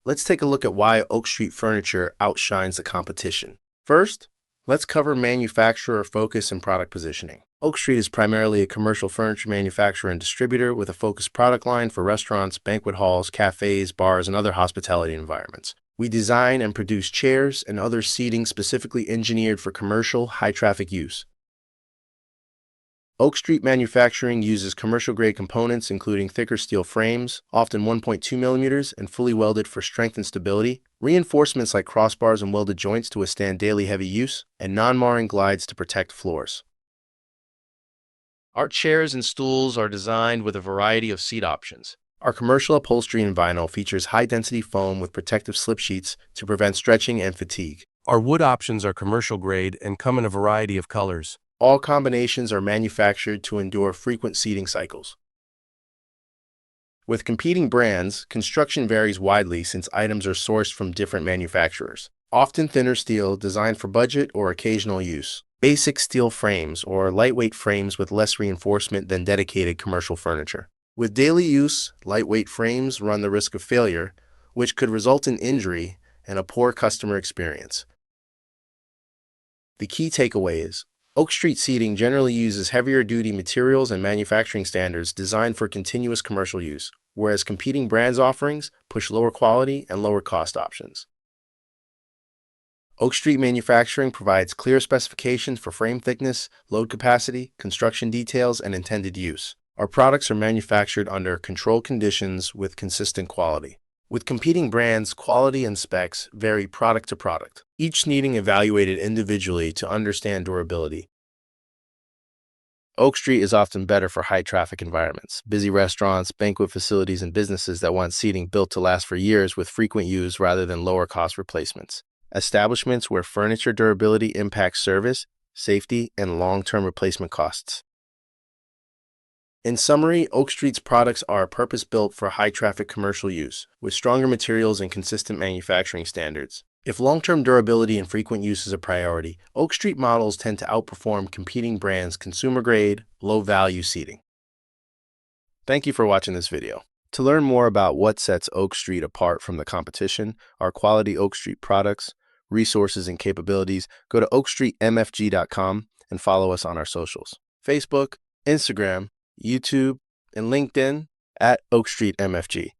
Let's take a look at why Oak Street Furniture outshines the competition. First, let's cover manufacturer focus and product positioning. Oak Street is primarily a commercial furniture manufacturer and distributor with a focused product line for restaurants, banquet halls, cafes, bars, and other hospitality environments. We design and produce chairs and other seating specifically engineered for commercial, high-traffic use. Oak Street Manufacturing uses commercial-grade components including thicker steel frames, often 1.2 millimeters, and fully welded for strength and stability, reinforcements like crossbars and welded joints to withstand daily heavy use, and non-marring glides to protect floors. Our chairs and stools are designed with a variety of seat options. Our commercial upholstery in vinyl features high-density foam with protective slip sheets to prevent stretching and fatigue. Our wood options are commercial grade and come in a variety of colors. All combinations are manufactured to endure frequent seating cycles. With competing brands, construction varies widely since items are sourced from different manufacturers. Often thinner steel designed for budget or occasional use. Basic steel frames or lightweight frames with less reinforcement than dedicated commercial furniture. With daily use, lightweight frames run the risk of failure, which could result in injury and a poor customer experience. The key takeaway is, Oak Street Seating generally uses heavier-duty materials and manufacturing standards designed for continuous commercial use, whereas competing brands' offerings push lower quality and lower cost options. Oak Street Manufacturing provides clear specifications for frame thickness, load capacity, construction details, and intended use. Our products are manufactured under controlled conditions with consistent quality. With competing brands, quality and specs vary product to product, each needing evaluated individually to understand durability. Oak Street is often better for high-traffic environments, busy restaurants, banquet facilities, and businesses that want seating built to last for years with frequent use rather than lower-cost replacements. Establishments where furniture durability impacts service, safety, and long-term replacement costs. In summary, Oak Street's products are purpose-built for high-traffic commercial use, with stronger materials and consistent manufacturing standards. If long-term durability and frequent use is a priority, Oak Street models tend to outperform competing brands' consumer-grade, low-value seating. Thank you for watching this video. To learn more about what sets Oak Street apart from the competition, our quality Oak Street products, resources, and capabilities, go to oakstreetmfg.com and follow us on our socials: Facebook, Instagram, YouTube, and LinkedIn at Oak Street MFG.